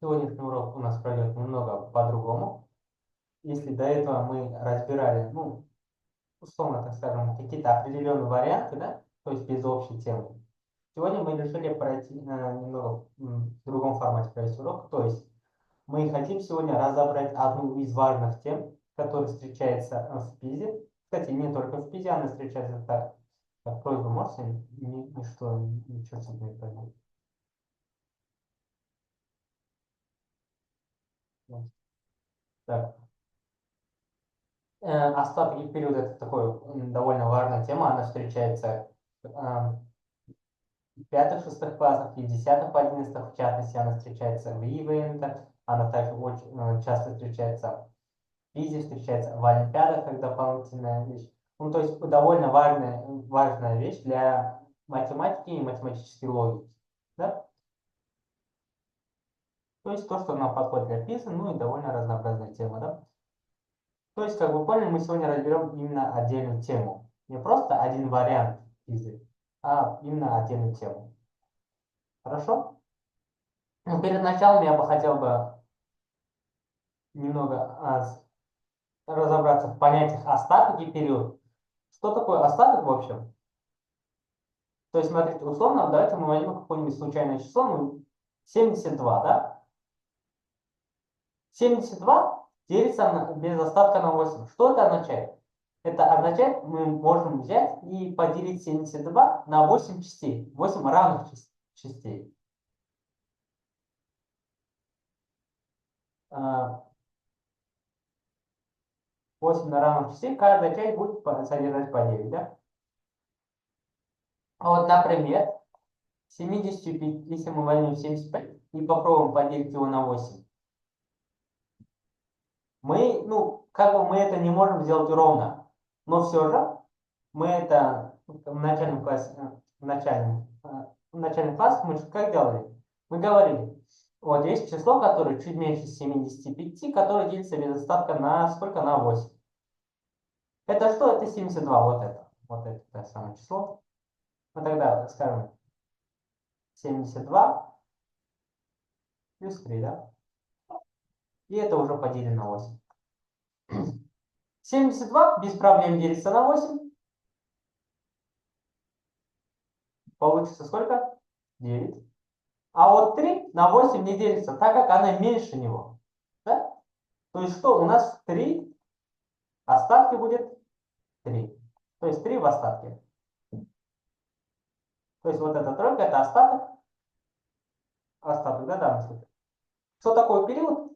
сегодняшний урок у нас пройдет немного по-другому. Если до этого мы разбирали, ну, условно, так скажем, какие-то определенные варианты, да, то есть без общей темы, сегодня мы решили пройти немного в другом формате провести урок, то есть мы хотим сегодня разобрать одну из важных тем, которая встречается в ПИЗе. Кстати, не только в ПИЗе, она встречается так. Так, просьба, можете ничего себе не пойму. Так. Остатки периода это такой довольно важная тема, она встречается в пятых-шестых классах и в десятых-одиннадцатых, в частности, она встречается в ИВН, она также очень часто встречается в ПИЗе, встречается в Олимпиадах как дополнительная вещь. Ну, то есть довольно важная вещь для математики и математической логики. Да? То есть то, что нам подходит для ПИЗа, ну и довольно разнообразная тема. Да? То есть, как вы поняли, мы сегодня разберем именно отдельную тему. Не просто один вариант ПИЗы, а именно отдельную тему. Хорошо? Ну, перед началом я бы хотел немного разобраться в понятиях остаток и период. Что такое остаток в общем? То есть, смотрите, условно, давайте мы возьмем какое-нибудь случайное число, ну, 72, да? 72 делится без остатка на 8. Что это означает? Это означает, мы можем взять и поделить 72 на 8 частей, 8 равных частей. 8 на равных частей, каждая часть будет содержать по 9, да? А вот, например, 75, если мы возьмем 75 и попробуем поделить его на 8, мы, ну, как бы мы это не можем сделать ровно, но все же мы это в начальном классе, в начальном классе мы как делали? Мы говорили, вот есть число, которое чуть меньше 75, которое делится без остатка на сколько? На 8. Это что? Это 72, вот это. Вот это самое число. Ну тогда, скажем, 72 плюс 3, да? И это уже поделено на 8. 72 без проблем делится на 8. Получится сколько? 9. А вот 3 на 8 не делится, так как она меньше него. Да? То есть что? У нас 3, остатки будет 3. То есть 3 в остатке. То есть вот эта тройка, это остаток. Остаток, да, данный случай. Что такое период?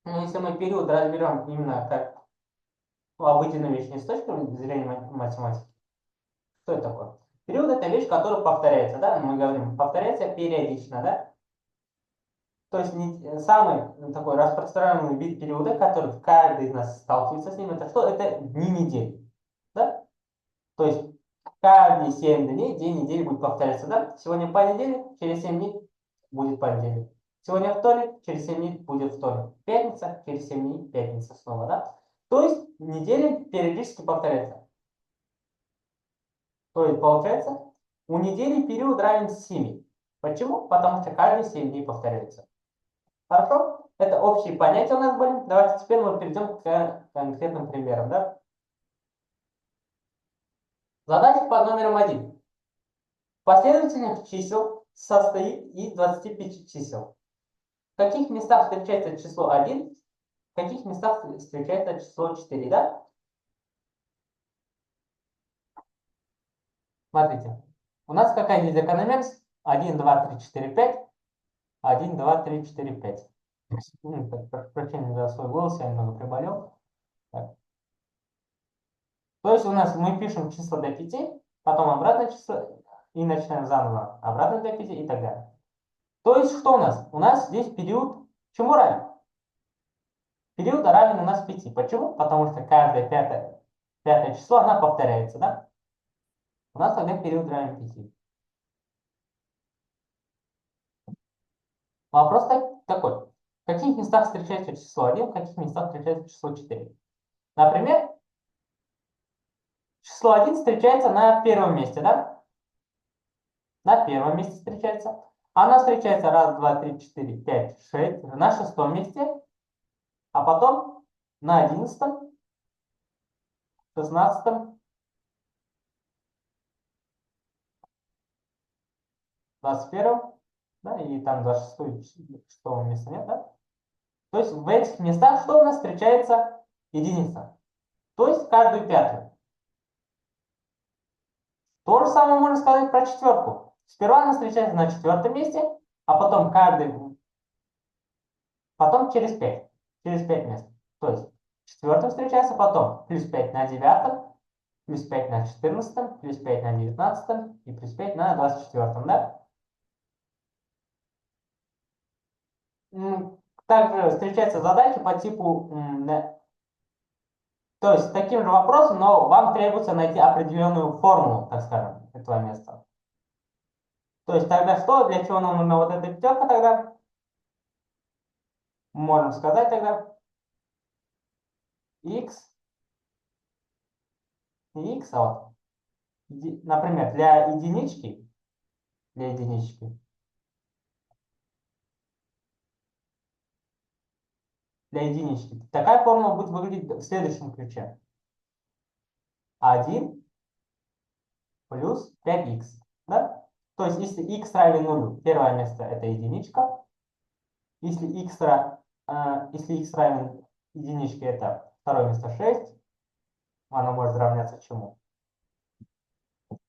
Ну, если мы период разберем именно как обыденную вещь, не с точки зрения математики, что это такое? Период это вещь, которая повторяется, да? Мы говорим, повторяется периодично, да? То есть самый такой распространенный вид периода, который каждый из нас сталкивается с ним, это что? Это дни недели. Да? То есть каждые 7 дней день недели будет повторяться. Да? Сегодня понедельник, через 7 дней будет понедельник. Сегодня вторник, через 7 дней будет вторник. Пятница, через 7 дней пятница снова. Да? То есть недели периодически повторяются. То есть получается, у недели период равен 7. Почему? Потому что каждые 7 дней повторяется. Хорошо? Это общие понятия у нас были. Давайте теперь мы перейдем к конкретным примерам. Да? Задача под номером 1. Последовательность чисел состоит из 25 чисел. В каких местах встречается число 1, в каких местах встречается число 4, да? Смотрите, у нас какая есть закономерность? 1, 2, 3, 4, 5. 1, 2, 3, 4, 5. Прошу прощения за свой голос, я немного приболел. Так. То есть у нас мы пишем числа до 5, потом обратное число и начинаем заново обратно до 5 и так далее. То есть что у нас? У нас здесь период чему равен? Период равен у нас 5. Почему? Потому что каждое пятое число, она повторяется, да? У нас тогда период равен 5. Вопрос такой. В каких местах встречается число 1, в каких местах встречается число 4? Например, число 1 встречается на первом месте, да? на первом месте встречается. Она встречается раз, два, три, четыре, пять, шесть, на шестом месте, а потом на 11, 16, 21, да, и там 26 места нет, да? То есть в этих местах что у нас встречается? Единица. То есть каждую пятую. То же самое можно сказать про четверку. Сперва она встречается на четвертом месте, а потом потом через 5 мест. То есть четвертым встречается, потом плюс 5 на девятом, плюс 5 на 14, плюс 5 на 19 и плюс 5 на 24, да? Также встречаются задачи по типу, то есть таким же вопросом, но вам требуется найти определенную формулу, так скажем, этого места. То есть тогда что, для чего нам нужна вот эта пятерка тогда? Можем сказать тогда x, не x, а вот, например, для единички, такая формула будет выглядеть в следующем ключе. 1 плюс 5х, да? То есть если x равен нулю, первое место это единичка. Если x равен единичке, это второе место 6. Оно может равняться чему?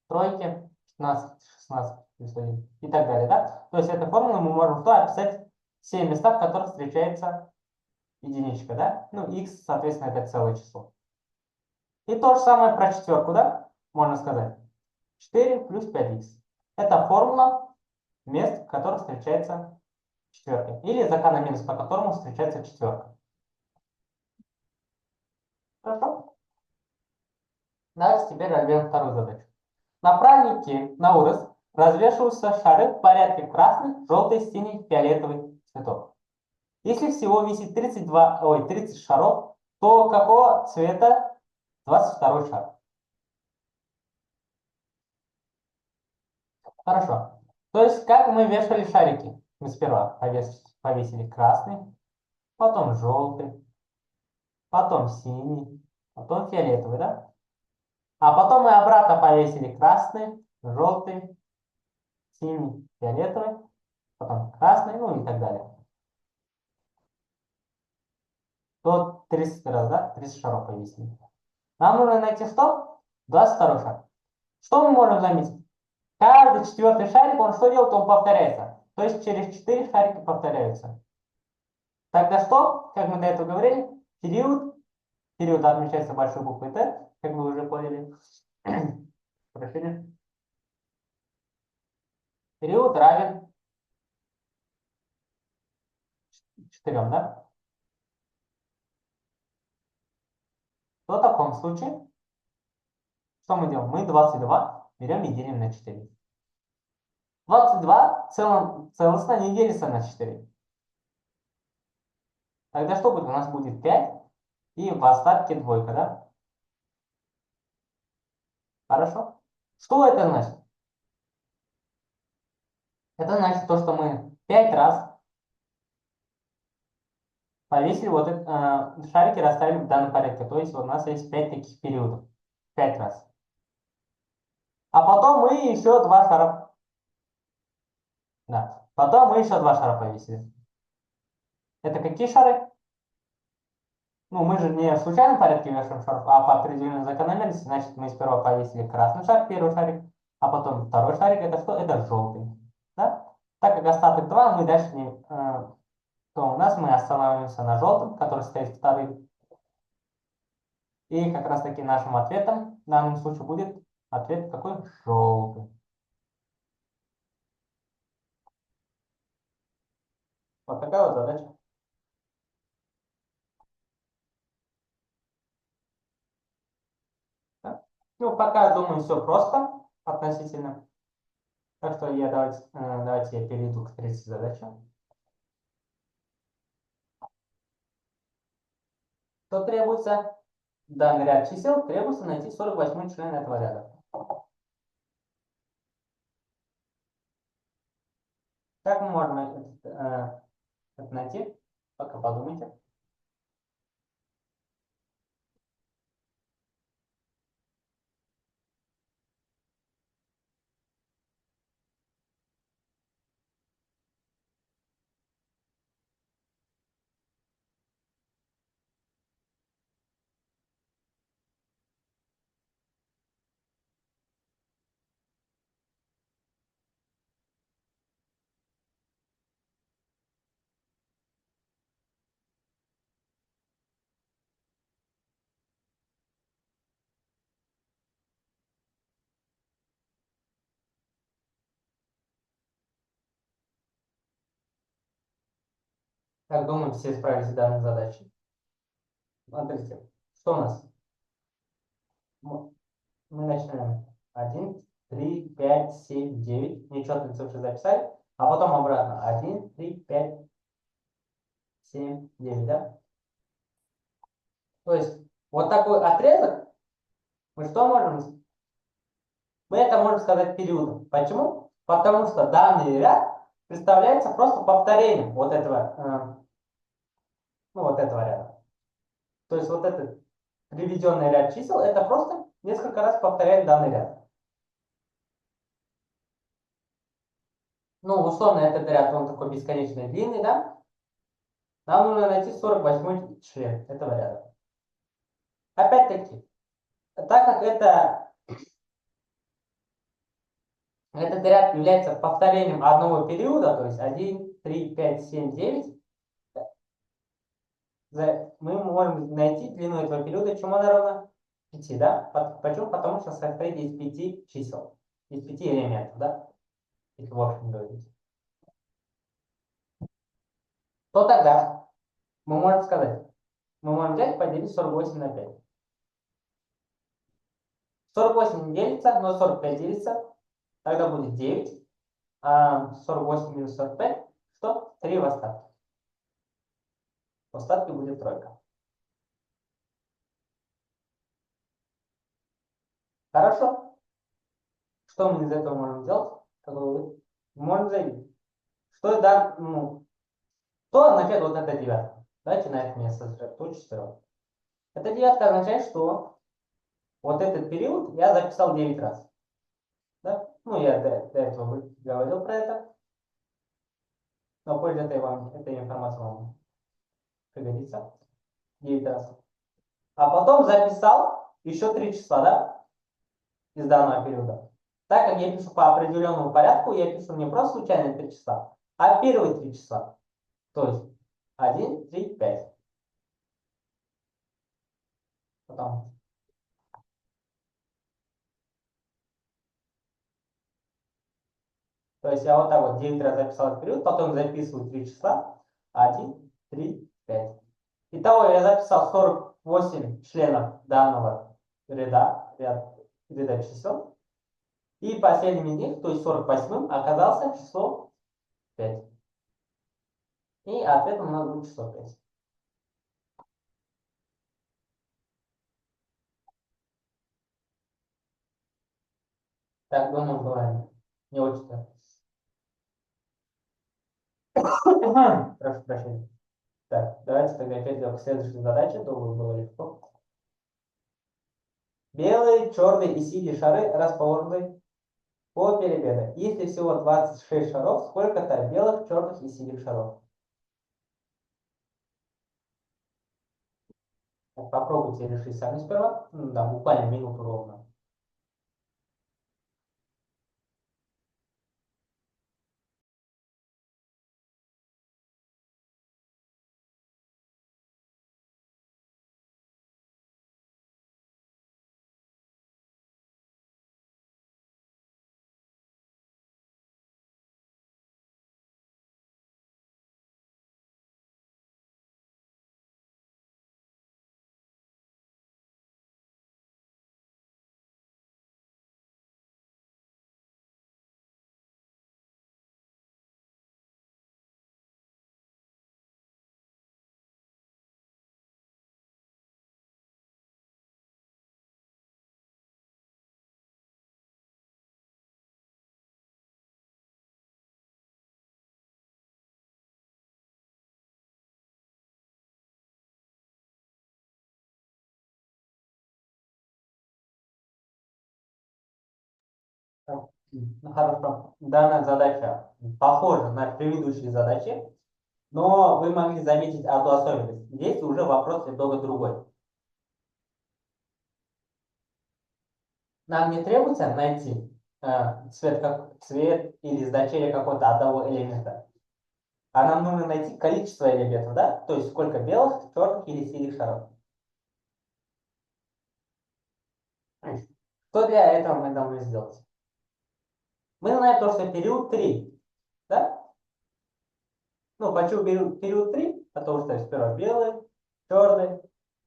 Тройке, 15, 16 плюс 1 и так далее, да? То есть этой формулой мы можем что описать все места, в которых встречается единичка, да? Ну, x, соответственно, это целое число. И то же самое про четверку, да? Можно сказать. 4 плюс 5х. Это формула мест, в которых встречается четверка. Или закономерность, по которому встречается четверка. Хорошо? Давайте теперь разберем вторую задачу. На празднике Наурыз развешиваются шары в порядке красных, желтый, синий, фиолетовый цветов. Если всего висит 30 шаров, то какого цвета 22 шар? Хорошо. То есть, как мы вешали шарики? Мы сперва повесили красный, потом желтый, потом синий, потом фиолетовый, да? А потом мы обратно повесили красный, желтый, синий, фиолетовый, потом красный, ну и так далее. То 30 раз, да? 30 шаров повесили. Нам нужно найти что? 22 шар. Что мы можем заметить? Каждый четвертый шарик, он что делает? Он повторяется. То есть через 4 шарика повторяются. Тогда что? Как мы до этого говорили, период отмечается большой буквой Т, как вы уже поняли. Прошили. Период равен 4, да? В таком случае, что мы делаем? Мы 22 берем и делим на 4. 22 целостно не делится на 4. Тогда что будет? У нас будет 5 и в остатке двойка, да? Хорошо. Что это значит? Это значит то, что мы 5 раз повесили шарики, расставили в данном порядке. То есть у нас есть 5 таких периодов. 5 раз. А потом мы еще 2 шара. Да. Потом мы еще 2 шара повесили. Это какие шары? Ну, мы же не в случайном порядке вешаем шаров, а по определенной закономерности. Значит, мы сперва повесили красный шар, первый шарик, а потом второй шарик. Это что? Это желтый. Да? Так как остаток 2, мы дальше не, то у нас мы останавливаемся на желтом, который стоит вторым. И как раз таки нашим ответом в данном случае будет ответ какой? Желтый. Вот такая вот задача. Да? Ну, пока, думаю, все просто относительно. Так что давайте я перейду к третьей задаче. Что требуется? Данный ряд чисел требуется найти 48-й член этого ряда. Как мы можем это найти? Пока подумайте. Как думаем, все справились с данной задачей? Смотрите, что у нас? Мы начинаем 1, 3, 5, 7, 9. Нечетные цифры записали. А потом обратно. 1, 3, 5, 7, 9, да? То есть вот такой отрезок, мы что можем? Мы это можем сказать периодом. Почему? Потому что данный ряд представляется просто повторением вот этого, ну, вот этого ряда. То есть вот этот приведенный ряд чисел, это просто несколько раз повторяет данный ряд. Ну, условно, этот ряд, он такой бесконечно длинный, да? Нам нужно найти 48-й член этого ряда. Опять-таки, так как этот ряд является повторением одного периода, то есть 1, 3, 5, 7, 9, мы можем найти длину этого периода, чему она равна? 5, да? Почему? Потому что состоит из 5 чисел, из 5 элементов, да? Если в общем говорить. То тогда мы можем сказать, мы можем взять поделить 48 на 5. 48 не делится, но 45 делится, тогда будет 9. А 48 минус 45, что? 3 в остатке. В остатке будет тройка. Хорошо. Что мы из этого можем сделать? Можем заявить. Что да, ну, что означает вот эта девятка? Давайте на это место сосредоточимся. Эта девятка означает, что вот этот период я записал 9 раз. Да? Ну, я до этого говорил про это. Но позже эта информация вам пригодится. 9 раз. А потом записал еще 3 числа, да? Из данного периода. Так как я пишу по определенному порядку, я пишу не просто случайные 3 числа, а первые 3 числа. То есть 1, 3, 5. Потом. То есть я вот так вот 9 раз записал этот период, потом записываю 3 числа. 1, 3, 5. Итого я записал 48 членов данного ряда чисел. И последним из них, то есть 48-м, оказался число 5. И ответом у нас будет число 5. Так, думаю, было не очень-то. Прошу прощения. Так, давайте тогда перейдем к следующей задаче. Думаю, было легко. Белые, черные и синие шары расположены по периметру. Если всего 26 шаров, сколько-то белых, черных и синих шаров? Так, попробуйте решить сами сперва. Ну, да, буквально минуту ровно. Ну, хорошо. Данная задача похожа на предыдущие задачи, но вы могли заметить одну особенность. Здесь уже вопрос немного другой. Нам не требуется найти цвет или значение какого-то одного элемента, а нам нужно найти количество элементов, да? То есть сколько белых, черных или синих шаров. Что для этого мы должны сделать? Мы знаем то, что период 3, да? Ну, почему период 3? Потому что сперва белый, черный,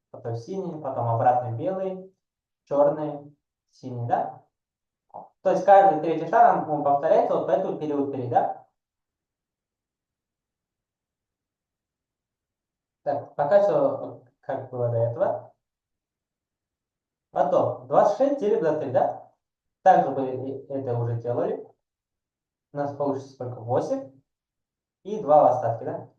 потом синий, потом обратно белый, черный, синий, да? То есть каждый третий шар он повторяется вот поэтому период 3, да? Так, пока все как было до этого. Потом 26 делим на 3, да? Также мы это уже делали. У нас получится сколько? 8 и 2 в остатке, да?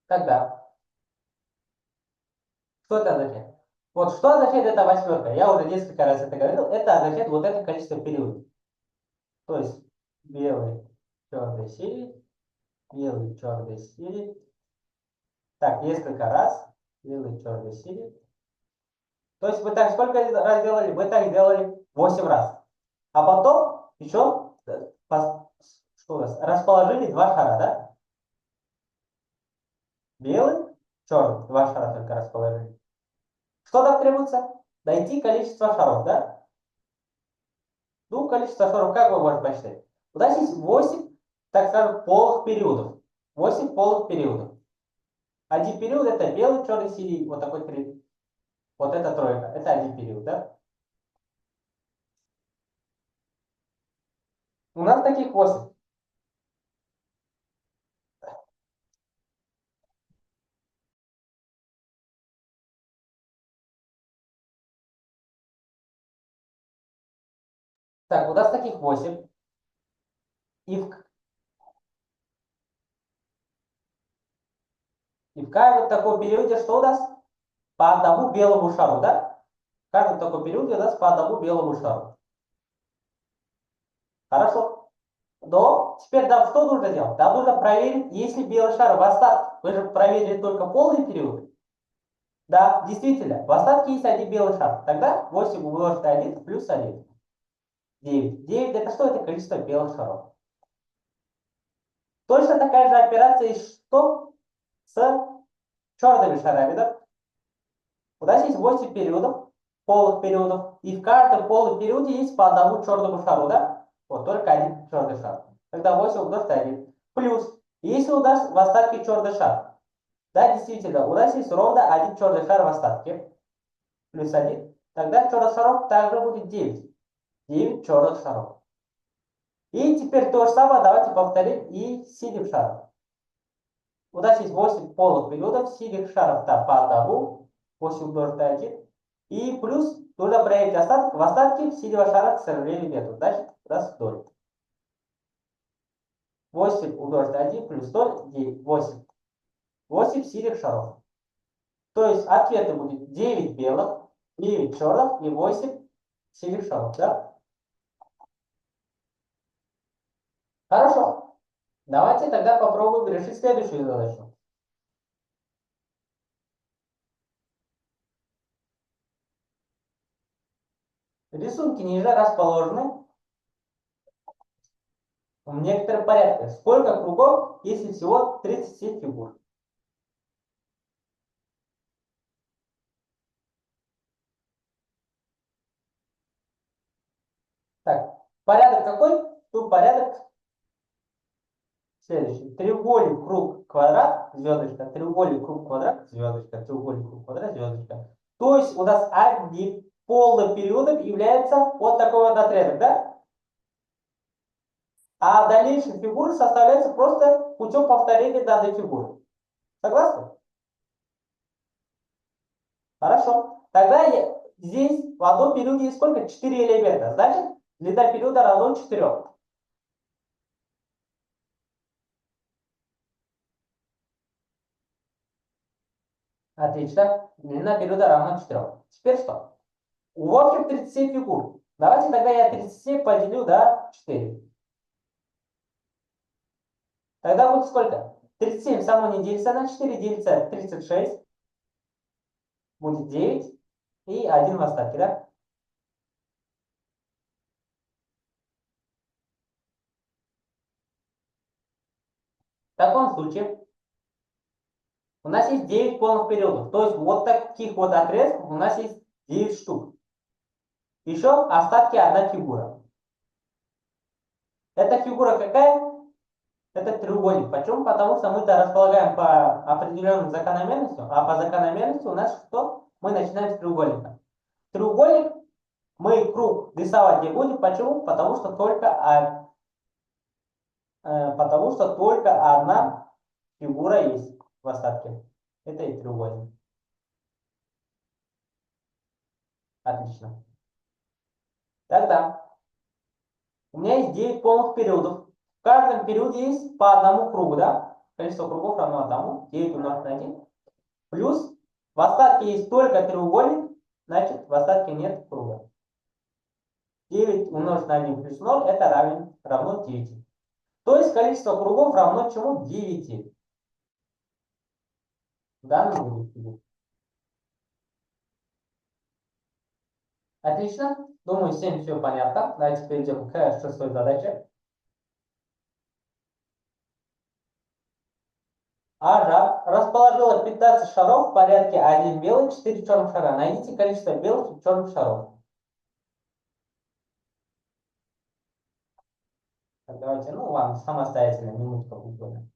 Тогда, что это означает? Вот что означает эта восьмерка? Я уже несколько раз это говорил. Это означает вот это количество периодов. То есть белый, черный, синий, белый, черный, синий. Так, несколько раз. Белый, черный, синий. То есть мы так сколько раз делали? Мы так делали 8 раз. А потом еще что у нас? Расположили два шара, да? Белый, черный. Два шара только расположили. Что нам требуется? Найти количество шаров, да? Ну, количество шаров как вы можете посчитать? У нас есть 8, так скажем, полых периодов. 8 полых периодов. Один период это белый, черный, синий. Вот такой период. Вот это тройка. Это один период, да? У нас таких 8. Так, у нас таких 8. И в каждом таком периоде что у нас? По одному белому шару, да? В каждом таком периоде у нас по одному белому шару. Хорошо? Но теперь нам что нужно делать? Нам нужно проверить, если белый шар в остатке. Мы же проверили только полный период. Да, действительно, в остатке есть один белый шар. Тогда 8 умножить на 1 плюс 1. 9. 9 это что? Это количество белых шаров. Точно такая же операция и что с черными шарами, да? У нас есть 8 периодов, полых периодов, и в каждом полом периоде есть по одному черному шару, да? Вот только один черный шар. Тогда 8 умножить на 1. Плюс, если у нас в остатке черный шар, да, действительно, у нас есть ровно один черный шар в остатке, плюс 1, тогда черных шаров также будет 9. 9 черных шаров. И теперь то же самое давайте повторим и с синим шаром. У нас есть 8 полых периодов, синих шаров там по одному, 8 умножить на 1. И плюс нужно проверить остаток. В остатке синего шара, к сожалению, нету. Значит, у нас 0. 8 умножить на 1 плюс 0, 9, 8. 8 синих шаров. То есть ответы будет 9 белых, 9 черных и 8 синих шаров. Да? Хорошо. Давайте тогда попробуем решить следующую задачу. Рисунки ниже расположены в некотором порядке. Сколько кругов, если всего 37 фигур? Так, порядок какой? Тут порядок следующий. Треугольник, круг, квадрат, звездочка. Треугольник, круг, квадрат, звездочка. Треугольник, круг, квадрат, звездочка. То есть у нас одним полным периодом является вот такой вот отрезок, да? А дальнейшие фигуры составляются просто путем повторения данной фигуры. Согласны? Хорошо. Тогда здесь в одном периоде есть сколько? 4 элемента. Значит, длина периода равно 4. Отлично. Длина периода равна 4. Теперь что? В общем 37 фигур. Давайте тогда я 37 поделю на 4. Тогда будет сколько? 37 само не делится на 4, делится 36. Будет 9 и 1 в остатке, да? В таком случае у нас есть 9 полных периодов. То есть вот таких вот отрезков у нас есть 9 штук. Еще остатки одна фигура. Эта фигура какая? Это треугольник. Почему? Потому что мы-то располагаем по определенным закономерностям, а по закономерности у нас что? Мы начинаем с треугольника. Треугольник мы круг рисовать не будем. Почему? Потому что только одна фигура есть в остатке. Это и треугольник. Отлично. Тогда у меня есть 9 полных периодов. В каждом периоде есть по одному кругу, да? Количество кругов равно одному. 9 умножить на 1. Плюс в остатке есть только треугольник, значит в остатке нет круга. 9 умножить на 1 плюс 0 это равно 9. То есть количество кругов равно чему? 9. В данном графике. Отлично. Думаю, всем все понятно. Давайте перейдем к шестой задаче. Ажа расположила 15 шаров в порядке 1 белый, 4 черных шара. Найдите количество белых и черных шаров. Так, давайте, вам самостоятельно, минутку буквально.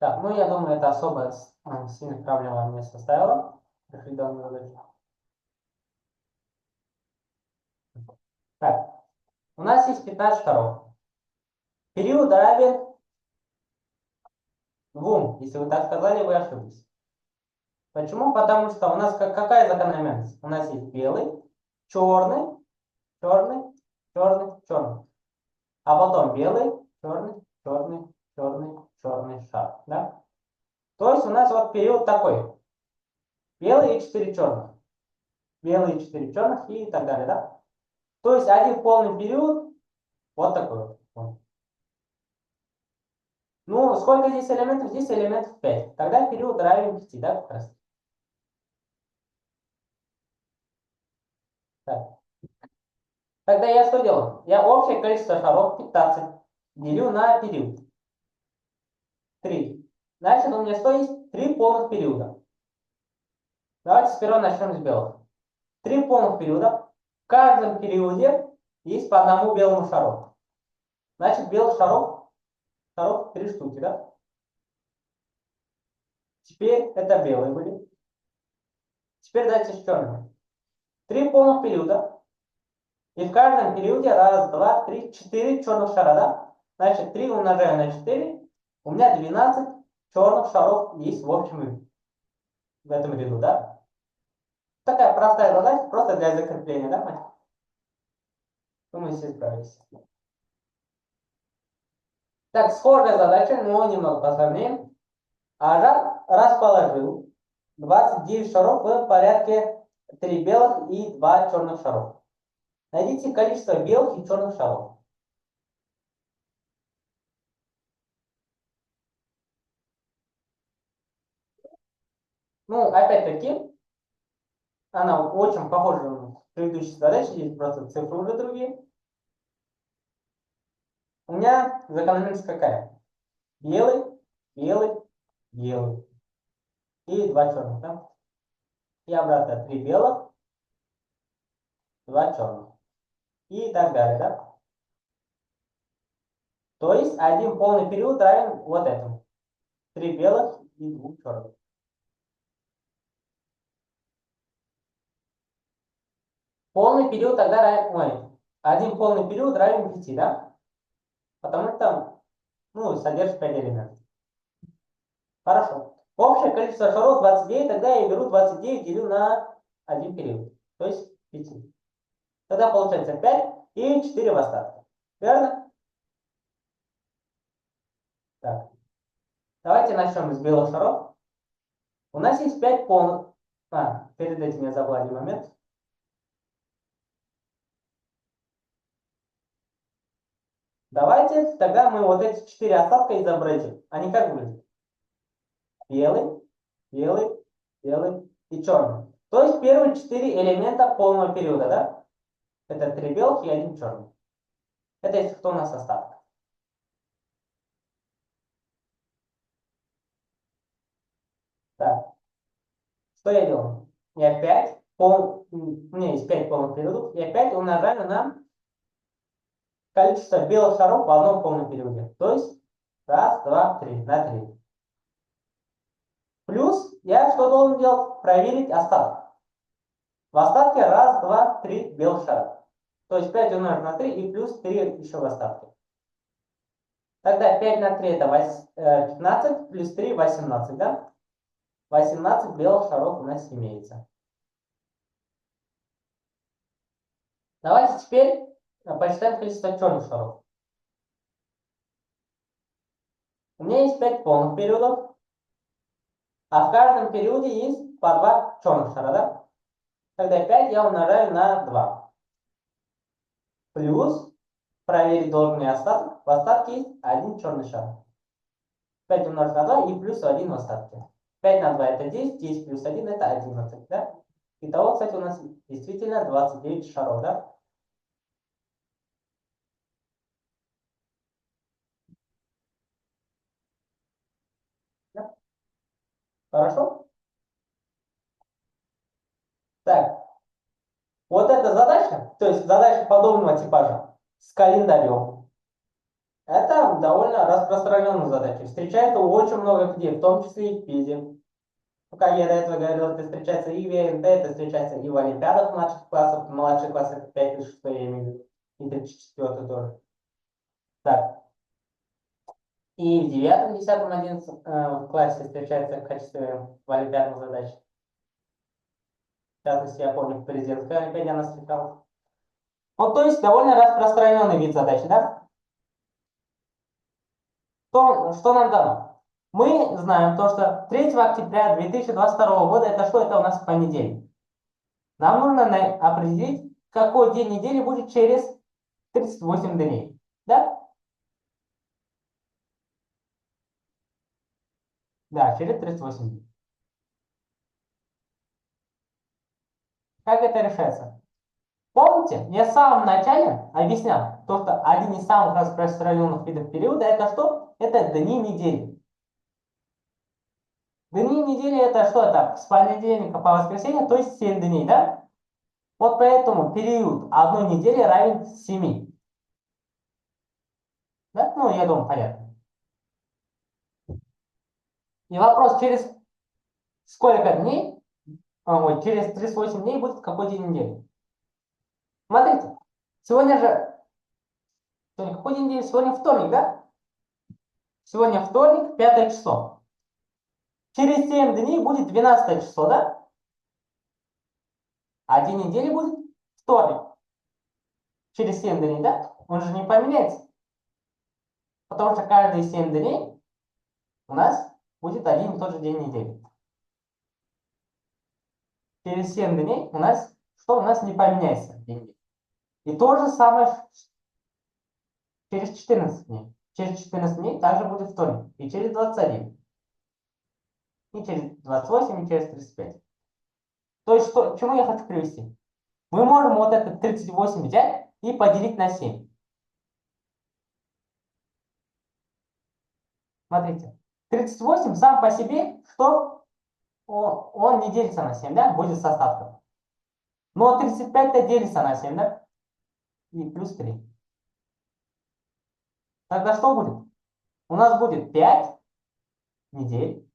Так, я думаю, это особо сильных проблем вам не составило. Решить данную задачу. Так, у нас есть 15 шаров. Период равен 2. Если вы так сказали, вы ошиблись. Почему? Потому что у нас какая закономерность? У нас есть белый, черный, черный, черный, черный. А потом белый, черный, черный, черный, черный шар. Да? То есть у нас вот период такой. Белый и 4 черных. Белый и 4 черных и так далее. Да? То есть один полный период вот такой вот. Сколько здесь элементов? Здесь элементов 5. Тогда период равен 5, да, как раз. Так. Тогда я что делаю? Я общее количество шаров 15 делю на период. 3. Значит, у меня что есть? 3 полных периода. Давайте сперва начнем с белых. 3 полных периода. В каждом периоде есть по одному белому шару. Значит, белых шаров шаров 3 штуки, да? Теперь это белые были. Теперь дальше черные. 3 полных периода. И в каждом периоде раз, два, три, 4 черных шара, да? Значит, 3 умножаю на 4. У меня 12 черных шаров есть в общем в этом ряду, да? Такая простая задача, просто для закрепления, да, мать? Думаю, все справились. Так, схожая задача, но немного посложнее. Ажар расположил 29 шаров в порядке 3 белых и 2 черных шаров. Найдите количество белых и черных шаров. Ну, опять-таки, она очень похожа на предыдущие задачи, здесь просто цифры уже другие. У меня закономерность какая? Белый, белый, белый. И 2 черных, да? И обратно 3 белых, 2 черных. И так далее, да? То есть один полный период равен вот этому. 3 белых и 2 черных. Полный период тогда равен, ой, один полный период равен 5, да? Потому что, ну, содержит 5 элементов. Хорошо. Общее количество шаров 29, тогда я беру 29, делю на один период. То есть 5. Тогда получается 5 и 4 в остатке. Верно? Так. Давайте начнем с белых шаров. У нас есть 5 полных. Перед этим я забыл один момент. Давайте тогда мы вот эти 4 остатка изобразим. Они как выглядят? Белый, белый, белый и черный. То есть первые 4 элемента полного периода, да? Это 3 белых и 1 черный. Это если кто у нас остаток. Так, что я делаю? Я 5 у меня есть 5 полных периодов, я 5 умножаю на количество белых шаров в одном полном периоде. То есть раз, два, три, на 3. Плюс я что должен делать? Проверить остаток. В остатке раз, два, три белых шара. То есть 5 умножить на 3 и плюс 3 еще в остатке. Тогда 5 на 3 это 15, плюс 3 18, да? 18 белых шаров у нас имеется. Давайте теперь посчитаем количество черных шаров. У меня есть 5 полных периодов, а в каждом периоде есть по 2 черных шара, да? Тогда 5 я умножаю на 2. Плюс проверить должный остаток. В остатке есть 1 черный шар. 5 умножить на 2 и плюс 1 в остатке. 5 на 2 это 10, 10 плюс 1 это 11, да? Итого, кстати, у нас действительно 29 шаров, да? Да? Хорошо? Так, вот эта задача, то есть задача подобного типажа с календарем, это довольно распространенная задача. Встречается у очень много людей, в том числе и в физе. Ну, как я до этого говорил, это встречается и в ЕНТ, это встречается и в олимпиадах младших классов. Младший класс это 5 и 6, я имею в виду. И 34 тоже. Так. И в 9, 10, 11 в классе встречается в качестве в олимпиадных задач. В частности, я помню, в президентской олимпиаде она встречалась. Вот, то есть, довольно распространенный вид задач, да? Что нам дано? Мы знаем то, что 3 октября 2022 года, это что? Это у нас понедельник. Нам нужно определить, какой день недели будет через 38 дней. Да? Да, через 38 дней. Как это решается? Помните, я в самом начале объяснял, то, что один из самых распространенных видов периода это что? Это дни недели. Дни недели это что? Это с понедельника по воскресенье, то есть 7 дней, да? Вот поэтому период одной недели равен 7. Да? Ну, я думаю, понятно. И вопрос, через сколько дней, через 38 дней будет какой день недели? Смотрите, сегодня же, сегодня какой день недели? Сегодня вторник, да? Сегодня вторник, 5 число. Через 7 дней будет 12 число, да? А день недели будет вторник. Через 7 дней, да? Он же не поменяется. Потому что каждые 7 дней у нас будет один и тот же день недели. Через 7 дней у нас, что у нас не поменяется день недели. И то же самое через 14 дней. Через 14 дней также будет вторник. И через 21. И через 28, и через 35. То есть, что, к чему я хочу привести? Мы можем вот этот 38 взять и поделить на 7. Смотрите. 38 сам по себе, что он не делится на 7, да? Будет с остатком. Но 35-то делится на 7, да? И плюс 3. Тогда что будет? У нас будет 5 недель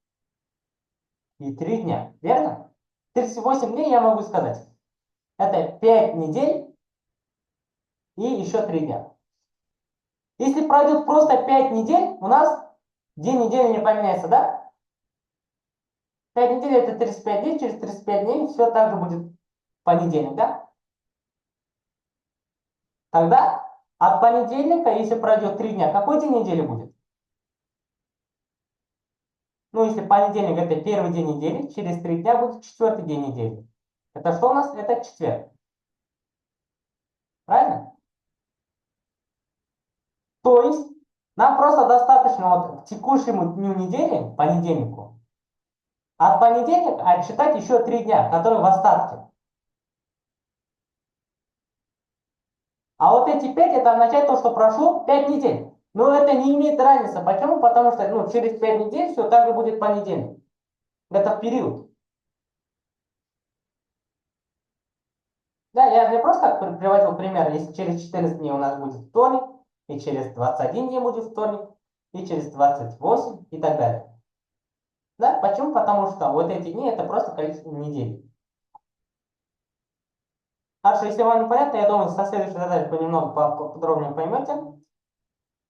и 3 дня. Верно? 38 дней я могу сказать. Это 5 недель и еще 3 дня. Если пройдет просто 5 недель, у нас день недели не поменяется, да? 5 недель это 35 дней, через 35 дней все так же будет понедельник, да? Тогда от понедельника, если пройдет 3 дня, какой день недели будет? Ну, если понедельник это первый день недели, через 3 дня будет четвертый день недели. Это что у нас? Это четверг. Правильно? То есть нам просто достаточно вот к текущему дню недели, понедельнику, от понедельника отсчитать еще 3 дня, которые в остатке. А вот эти 5 это означает то, что прошло 5 недель. Но это не имеет разницы. Почему? Потому что через 5 недель все так же будет понедельник. Это в период. Да, я не просто так приводил пример. Если через 14 дней у нас будет вторник, и через 21 дней будет вторник, и через 28 и так далее. Да, почему? Потому что вот эти дни это просто количество недель. Хорошо, если вам непонятно, я думаю, со следующей задачей понемногу подробнее поймете.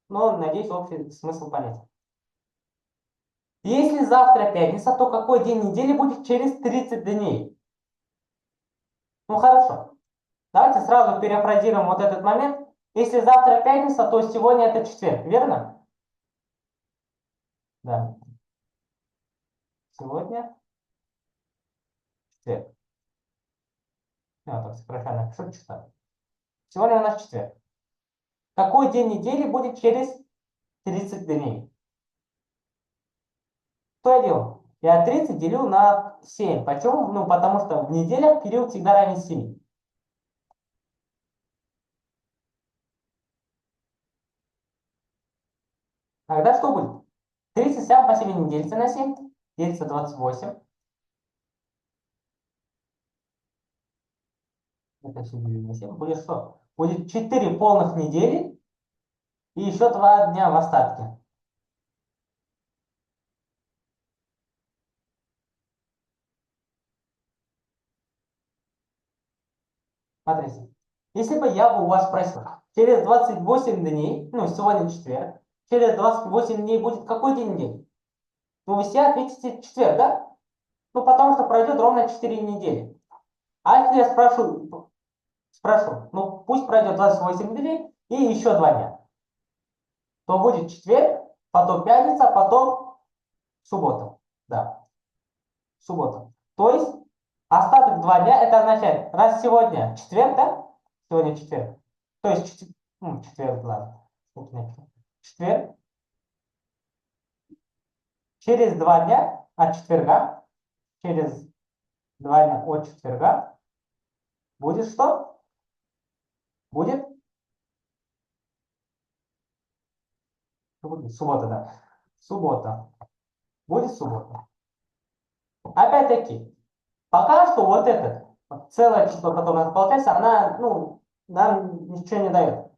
Но, надеюсь, общий смысл понятен. Если завтра пятница, то какой день недели будет через 30 дней? Ну хорошо. Давайте сразу перефразируем вот этот момент. Если завтра пятница, то сегодня это четверг, верно? Да. Сегодня четверг. Я так сокращенно напишу, читаю. Сегодня у нас четверг. Какой день недели будет через 30 дней? Что я делаю? Я 30 делю на 7. Почему? Ну, потому что в неделях период всегда равен 7. Тогда что будет? 30 сам по себе не делится на 7. Делится 28. Это все делю на 7. Будет что? Будет 4 полных недели и еще 2 дня в остатке. Смотрите. Если бы я бы у вас спросил, через 28 дней, ну, сегодня четверг, через 28 дней будет какой день недели? Ну, вы все ответите четверг, да? Ну, потому что пройдет ровно 4 недели. А если я спрошу, ну, пусть пройдет 28 дней и еще 2 дня, то будет четверг, потом пятница, потом суббота. Да, суббота. То есть остаток 2 дня, это означает, раз сегодня четверг, да? Сегодня четверг. То есть, четверг, ладно. Четверг. Через 2 дня от четверга, через 2 дня от четверга будет что? Будет суббота, да. Суббота. Будет суббота. Опять-таки, пока что вот это целое число, которое у нас получается, она, нам ничего не дает.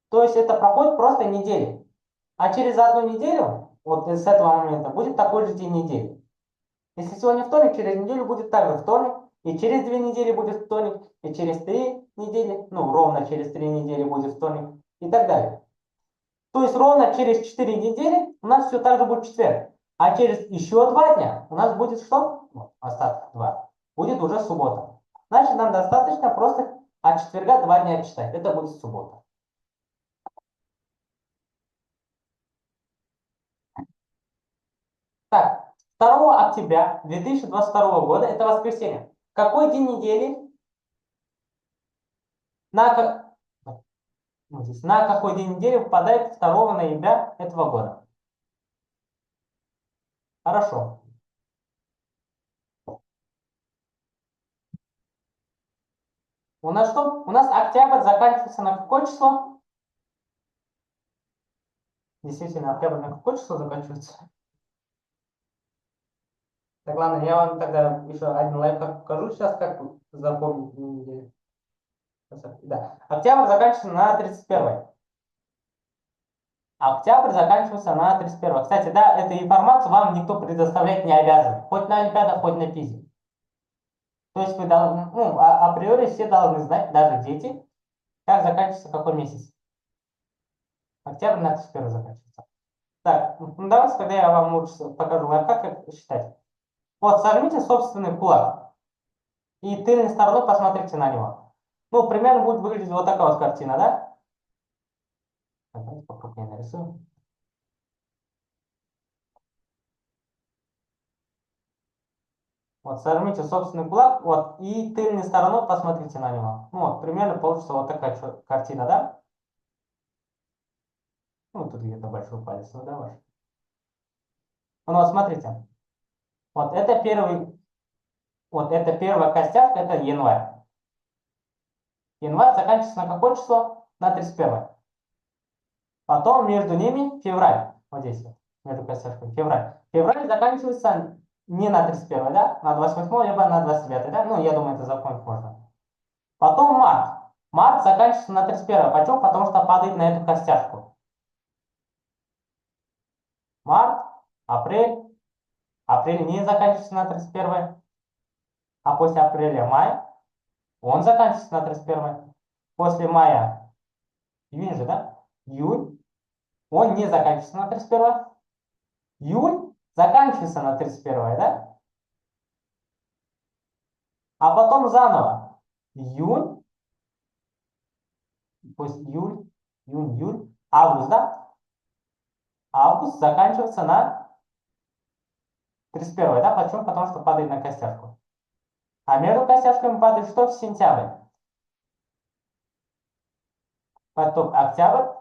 То есть это проходит просто недели. А через одну неделю вот с этого момента будет такой же день недели. Если сегодня вторник, через неделю будет также вторник, и через 2 недели будет вторник, и через 3 недели, ну, ровно через 3 недели будет вторник, и так далее. То есть ровно через 4 недели у нас все так же будет четверг. А через еще 2 дня у нас будет что? Ну, остаток 2. Будет уже суббота. Значит, нам достаточно просто от четверга 2 дня отсчитать. Это будет суббота. Так, 2 октября 2022 года, это воскресенье. Какой день недели? На, вот здесь, на какой день недели выпадает 2 ноября этого года? Хорошо. У нас что? У нас октябрь заканчивается на какое число? Действительно, октябрь на какое число заканчивается? Так, ладно, я вам тогда еще один лайфхак покажу сейчас, как запомнить дни недели. Да. Октябрь заканчивается на 31. Октябрь заканчивается на 31. Кстати, да, эту информацию вам никто предоставлять не обязан. Хоть на Олимпиадах, хоть на ПИЗе. То есть вы должны, ну, априори все должны знать, даже дети, как заканчивается какой месяц. Октябрь на 31 заканчивается. Так, ну давайте тогда я вам лучше покажу лайфхак, как считать. Вот, сожмите собственный кулак и тыльной стороной посмотрите на него. Ну, примерно будет выглядеть вот такая вот картина, да? Давайте покрупнее нарисуем. Вот, сожмите собственный кулак, вот, и тыльной стороной посмотрите на него. Ну, вот, примерно получится вот такая картина, да? Ну, тут где-то большой палец, ну, да, ваш. Ну, вот, смотрите. Вот это первая костяшка, это январь. Январь заканчивается на какое число? На 31. Потом между ними февраль. Вот здесь вот, между костяшками, февраль. Февраль заканчивается не на 31, да? На 28, либо на 29, да? Ну, я думаю, это запомнить можно. Потом март. Март заканчивается на 31. Почему? Потому что падает на эту костяшку. Март, апрель. Апрель не заканчивается на 31. А после апреля май. Он заканчивается на 31. После мая, июнь же, да? Июнь. Он не заканчивается на 31. Июль заканчивается на 31, да? А потом заново. Июнь, пусть июль, август, да? Август заканчивается на 31, да? Почему? Потому что падает на костяшку. А между костяшками падает что? В сентябрь. Потом октябрь.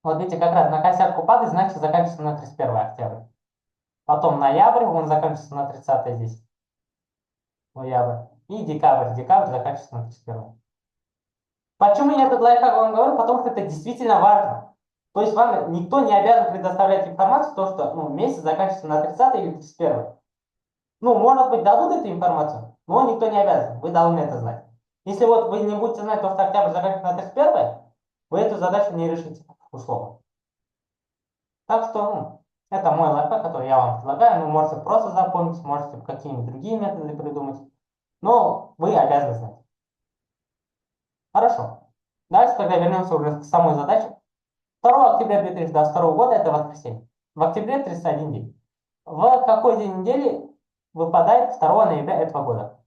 Вот видите, как раз на костяшку падает, значит заканчивается на 31 октябрь. Потом ноябрь, он заканчивается на 30 здесь. Ноябрь. И декабрь. Декабрь заканчивается на 31. Почему я этот лайфхак вам говорю? Потому что это действительно важно. То есть вам никто не обязан предоставлять информацию, то, что ну, месяц заканчивается на 30 или 31. Ну, может быть, дадут эту информацию, но никто не обязан. Вы должны это знать. Если вот вы не будете знать, то, что октябрь заканчивается на 31, вы эту задачу не решите, условно. Так что, ну, это мой лайфхак, который я вам предлагаю. Ну, можете просто запомнить, можете какие-нибудь другие методы придумать. Но вы обязаны знать. Хорошо. Давайте тогда вернемся уже к самой задаче. 2 октября 2022 года это воскресенье. В октябре 31 день. В какой день недели выпадает 2 ноября этого года?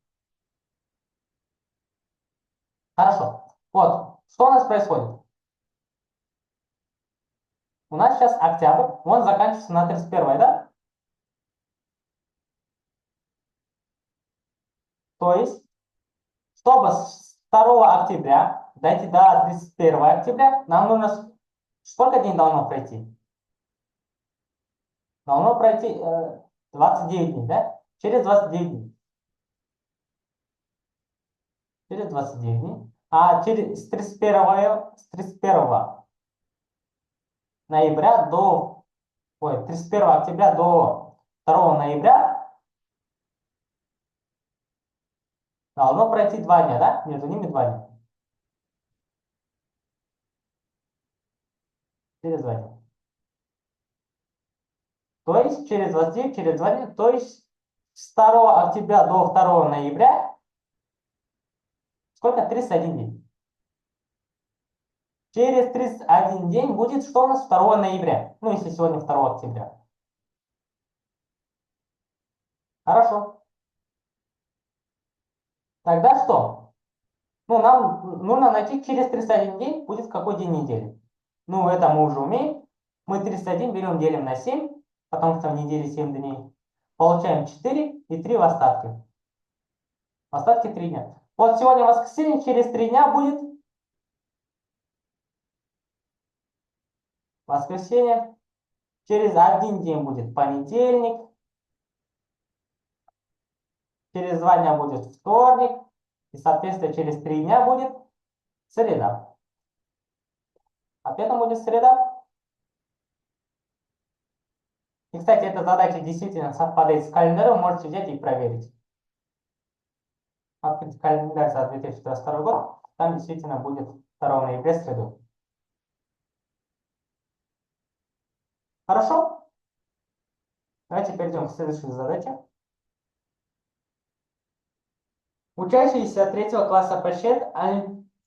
Хорошо. Вот, что у нас происходит? У нас сейчас октябрь, он заканчивается на 31, да? То есть, чтобы с 2 октября дойти до 31 октября, нам нужно сколько дней должно пройти? Должно пройти 29 дней, да? Через 29 дней. Через 29 дней. А с 31 ноября до, 31 октября до 2 ноября должно пройти 2 дня, да? Между ними 2 дня. Через 2 дня. То есть через 29, через 2 дня, то есть с 2 октября до 2 ноября сколько? 31 день. Через 31 день будет что у нас 2 ноября? Ну, если сегодня 2 октября. Хорошо. Тогда что? Ну, нам нужно найти через 31 день будет какой день недели. Ну, это мы уже умеем. Мы 31 берем, делим на 7, потому что в неделе 7 дней. Получаем 4 и 3 в остатке. В остатке 3 дня. Вот сегодня воскресенье, через 3 дня будет воскресенье. Через 1 день будет понедельник. Через 2 дня будет вторник. И, соответственно, через 3 дня будет среда. Ответом будет среда. И, кстати, эта задача действительно совпадает с календарем. Можете взять и проверить. Открыть календарь за 2022 год. Там действительно будет 2 ноября среду. Хорошо? Давайте перейдем к следующей задаче. Учащиеся 3 класса посещают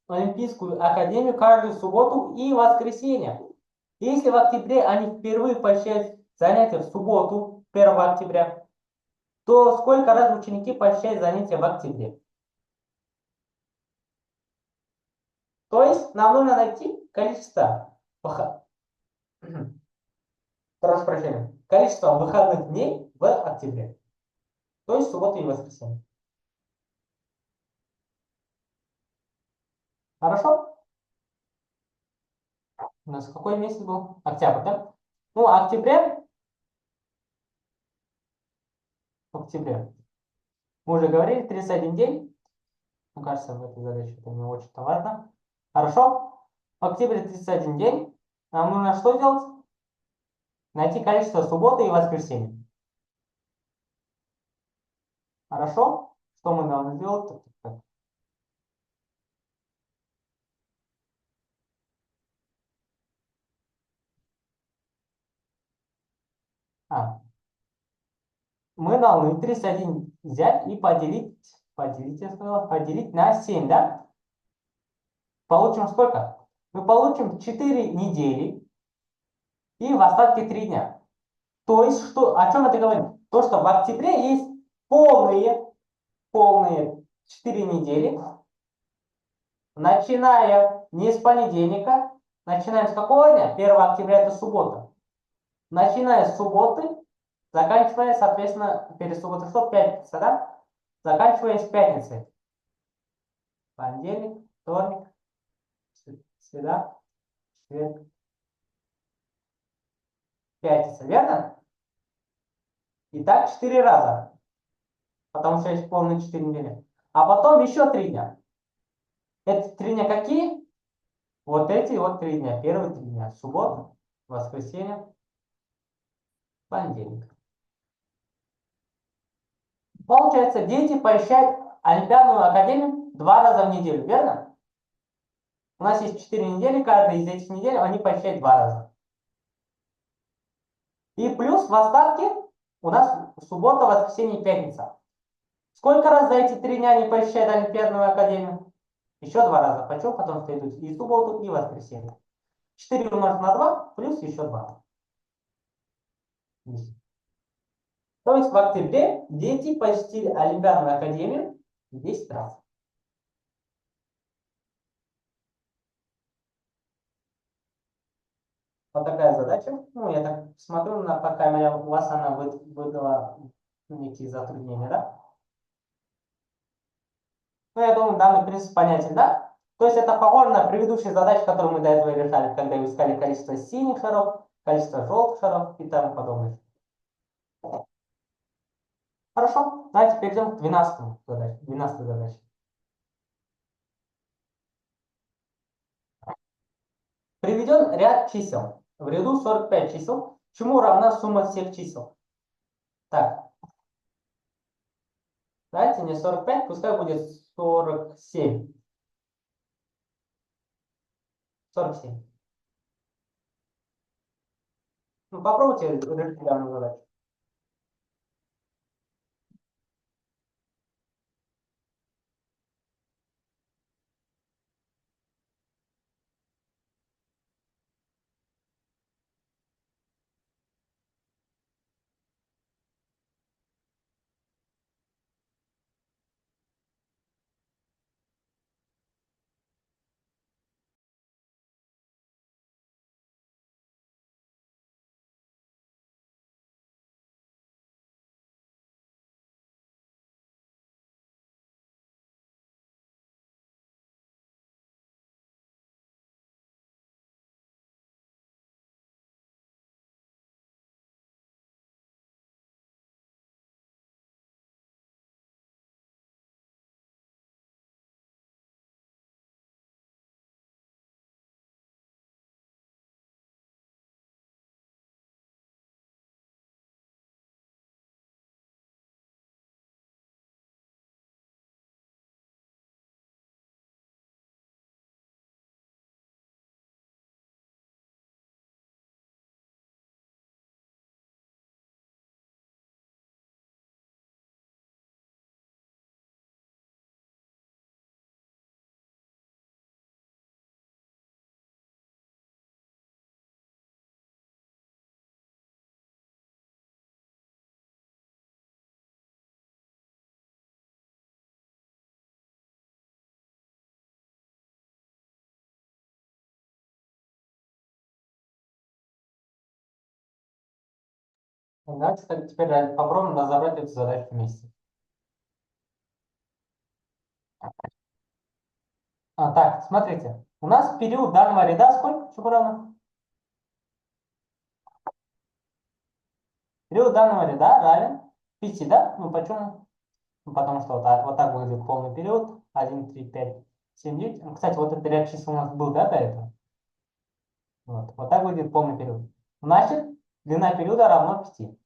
Олимпийскую академию каждую субботу и воскресенье. Если в октябре они впервые посещают занятия в субботу, 1 октября, то сколько раз ученики посещают занятия в октябре? То есть нам нужно найти количество, прошу прощения, количество выходных дней в октябре. То есть субботу и воскресенье. Хорошо? У нас какой месяц был? Октябрь, да? Ну, октября. В октябре. Мы уже говорили, 31 день. Мне кажется, в этой задаче это не очень-то важно. Хорошо? В октябре 31 день. Нам нужно что делать? Найти количество субботы и воскресенья. Хорошо? Что мы должны сделать? Мы должны 31 взять и поделить на 7, да? Получим сколько? Мы получим 4 недели и в остатке 3 дня. То есть, что, о чем это говорит? То, что в октябре есть полные 4 недели, начиная не с понедельника, начинаем с какого дня? 1 октября это суббота. Начиная с субботы, заканчивая, соответственно, перед субботой что? Пятница, да? Заканчивая с пятницей. Понедельник, вторник, среда, четверг, пятница, верно? И так 4 раза, потому что есть полные 4 недели. А потом еще 3 дня. Эти 3 дня какие? Вот эти вот 3 дня. Первые 3 дня. Суббота, воскресенье, понедельник. Получается, дети посещают Олимпиадную академию 2 раза в неделю, верно? У нас есть 4 недели, каждая из этих недель они посещают 2 раза. И плюс в остатке у нас суббота, воскресенье, пятница. Сколько раз за эти 3 дня они посещают Олимпиадную академию? Еще 2 раза. Почему? Потому что идут и субботу, и воскресенье. 4 умножить на 2, плюс еще 2. То есть в октябре дети посетили Олимпиадную академию 10 раз. Вот такая задача. Ну, я так смотрю, пока у вас она выдала некие затруднения, да? Ну, я думаю, данный принцип понятен, да? То есть это похоже на предыдущие задачи, которые мы до этого решали, когда искали количество синих шаров, количество желтых шаров и тому подобное. Хорошо, давайте перейдем к 12 задаче. 12 задаче. Приведен ряд чисел. В ряду 45 чисел. Чему равна сумма всех чисел? Так, давайте не 45, пускай будет 47. 47. Ну, попробуйте решить данную задачу. Давайте теперь попробуем разобрать эту задачу вместе. Так, смотрите. У нас период данного ряда сколько? Чего равно? Период данного ряда равен 5, да? Ну почему? Ну, потому что вот так выглядит полный период. 1, 3, 5, 7, 9. Ну, кстати, вот этот ряд чисел у нас был, да, до этого? Вот так выглядит полный период. Значит, длина периода равна 5.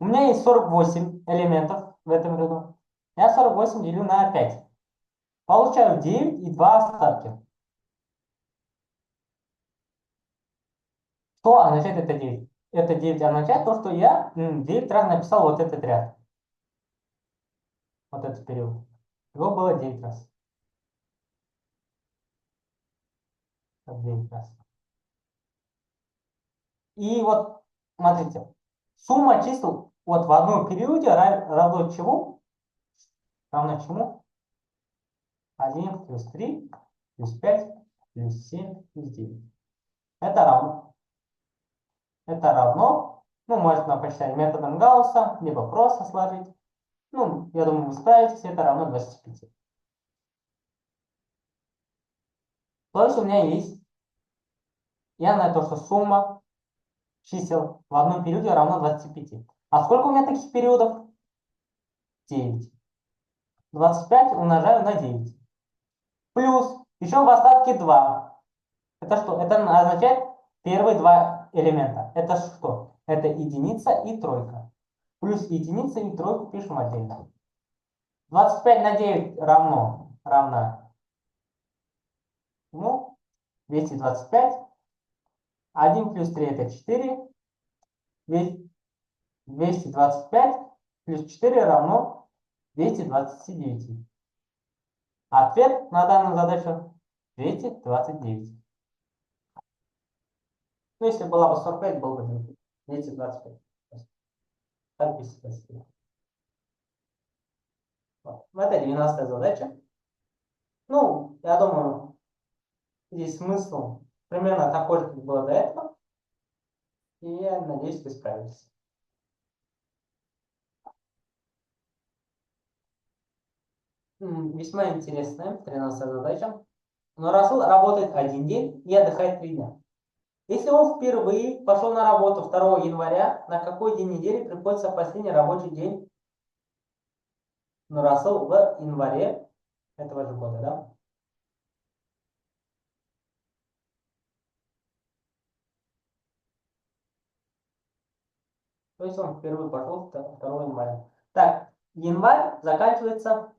У меня есть 48 элементов в этом ряду. Я 48 делю на 5. Получаю 9 и 2 остатки. Что означает это 9? Это 9 означает то, что я 9 раз написал вот этот ряд. Вот этот период. Его было 9 раз. 9 раз. И вот, смотрите, сумма чисел вот в одном периоде равно чему? Равно чему? 1 плюс 3 плюс 5 плюс 7 плюс 9. Это равно. Это равно, ну, можно посчитать методом Гаусса, либо просто сложить. Ну, я думаю, вы справитесь, это равно 25. То есть у меня есть, я знаю то, что сумма чисел в одном периоде равна 25. А сколько у меня таких периодов? 9. 25 умножаю на 9. Плюс еще в остатке 2. Это что? Это означает первые два элемента. Это что? Это единица и тройка. Плюс единица и тройку пишем отдельно. 25 на 9 равна, ну, 225. 1 плюс 3 это 4. 225 плюс 4 равно 229. Ответ на данную задачу 229. Ну, если была бы 45, было бы 225. Так, 229. Вот. Это 12-я задача. Ну, я думаю, здесь смысл примерно такой же, как было до этого. И я надеюсь, вы справитесь. Весьма интересная 13-я задача. Но Расул работает один день и отдыхает 3 дня. Если он впервые пошел на работу 2 января, на какой день недели приходится последний рабочий день Расул в январе этого же года, да? То есть он впервые пошел 2 января. Так, январь заканчивается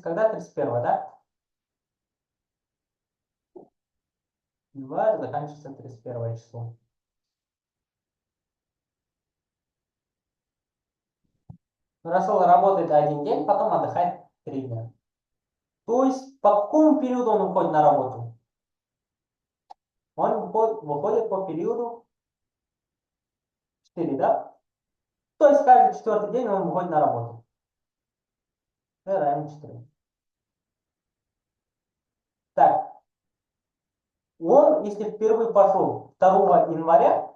когда? 31, да? январь, заканчивается 31 число. Расул работает 1 день, потом отдыхает 3 дня. То есть по какому периоду он уходит на работу? Он выходит по периоду 4, да? То есть каждый 4-й день он выходит на работу. Это равно 4. Так, он, если впервые пошел 2 января,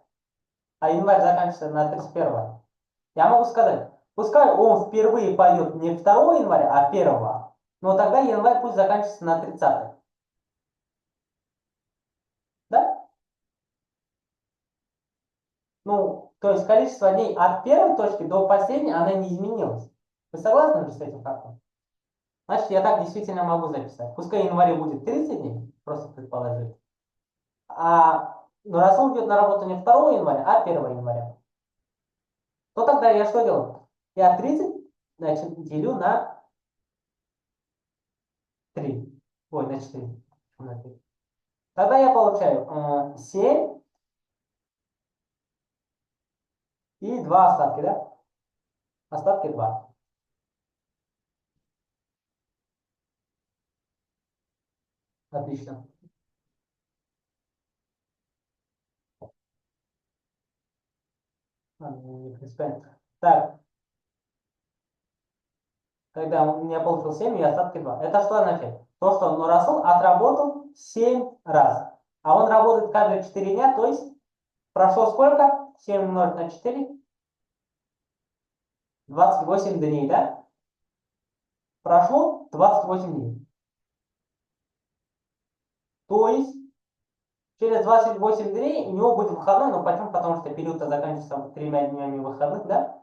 а январь заканчивается на 31, я могу сказать, пускай он впервые пойдет не 2 января, а 1, но тогда январь пусть заканчивается на 30. Да? Ну, то есть количество дней от первой точки до последней, она не изменилась. Вы согласны же с этим фактом? Значит, я так действительно могу записать. Пускай в январе будет 30 дней, просто предположить. Но раз он идет на работу не 2 января, а 1 января, то тогда я что делаю? Я 30, значит, делю на 3. Ой, на 4. На 3. Тогда я получаю 7 и 2 остатки, да? Остатки 2. Отлично. Не принципиально. Так, когда у меня получил 7 и остатки 2. Это что означает? То, что Нурасул отработал 7 раз. А он работает каждые 4 дня, то есть прошло сколько? 7 умножить на 4. 28 дней, да? Прошло 28 дней. То есть через 28 дней у него будет выходной, но почему? Потому что период-то заканчивается 3 днями выходных, да?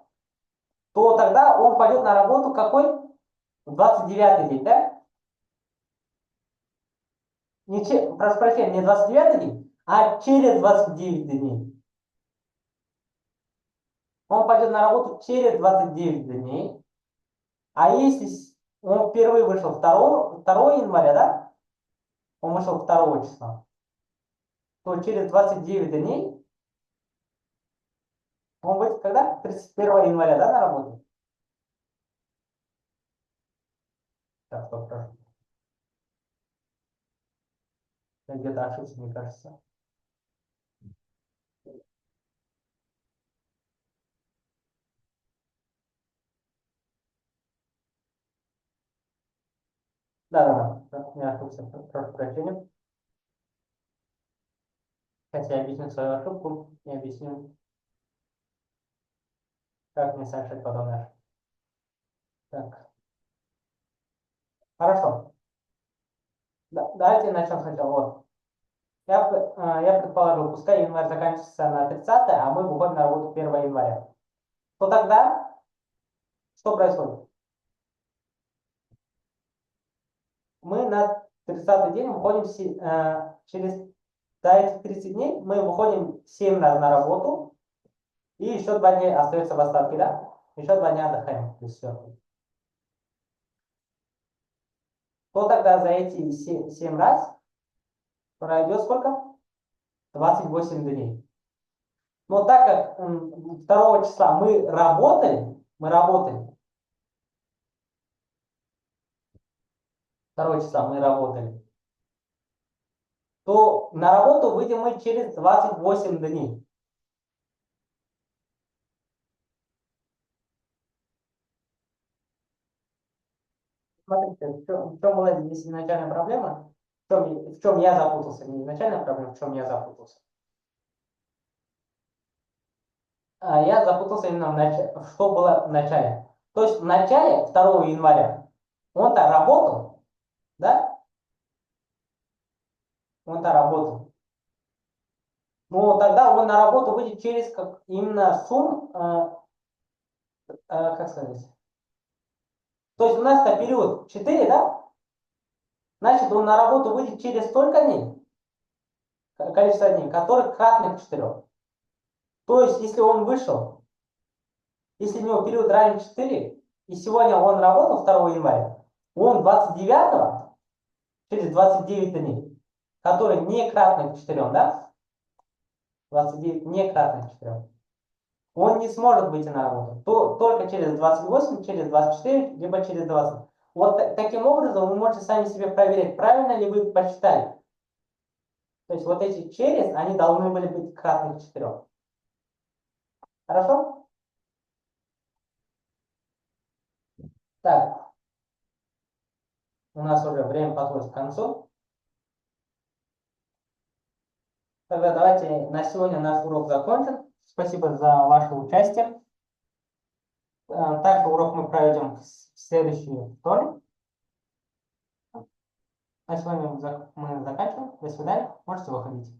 То тогда он пойдет на работу какой? 29 день, да? Прошу прощения, не 29 день, а через 29 дней. Он пойдет на работу через 29 дней. А если он впервые вышел 2 января, да? Он вышел 2 числа, то через 29 дней он выйдет когда? 31 января, да, на работу? Так, стоп, прошу. Я где-то ошибся, мне кажется. Да, я ошибся, прошу прощения. Сейчас я объясню свою ошибку и объясню, как не совершить подобное ошибку. Так, хорошо. Давайте начнем сначала. Вот. Я предположил, пускай январь заканчивается на 30, а мы выходим на работу 1 января. То тогда что происходит? Мы на 30-й день выходим через до этих 30 дней мы выходим 7 раз на работу, и еще 2 дня остается в остатке, да? Еще 2 дня отдыхаем. То тогда за эти 7 раз пройдет сколько? 28 дней. Но так как 2 числа мы работаем, 2 числа мы работали, то на работу выйдем мы через 28 дней. Смотрите, в чем была здесь изначальная проблема? В чем я запутался? Не изначальная проблема, в чем я запутался. Я запутался именно что было в начале. То есть в начале 2 января он-то работал, да? Он-то работал. Но тогда он на работу выйдет через именно как сказать? То есть у нас-то период 4, да? Значит, он на работу выйдет через столько дней, количество дней, которых кратных 4. То есть, если он вышел, если у него период равен 4, и сегодня он работал 2 января, он 29 через 29 дней который не кратный 4, да? 29 не кратный 4. Он не сможет выйти на работу. Только через 28, через 24, либо через 20. Вот таким образом вы можете сами себе проверить, правильно ли вы посчитали. То есть вот эти через, они должны были быть кратных 4. Хорошо? Так, у нас уже время подходит к концу. Тогда давайте на сегодня наш урок закончен. Спасибо за ваше участие. Также урок мы проведем в следующий вторник. На сегодня мы заканчиваем. До свидания. Можете выходить.